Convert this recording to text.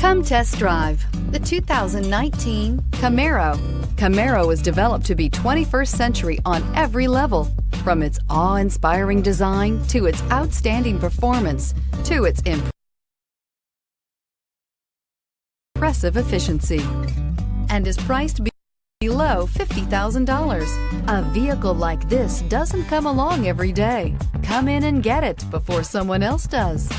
Come test drive the 2019 Camaro. Camaro is developed to be 21st century on every level, from its awe-inspiring design to its outstanding performance to its impressive efficiency, and is priced below $50,000. A vehicle like this doesn't come along every day. Come in and get it before someone else does.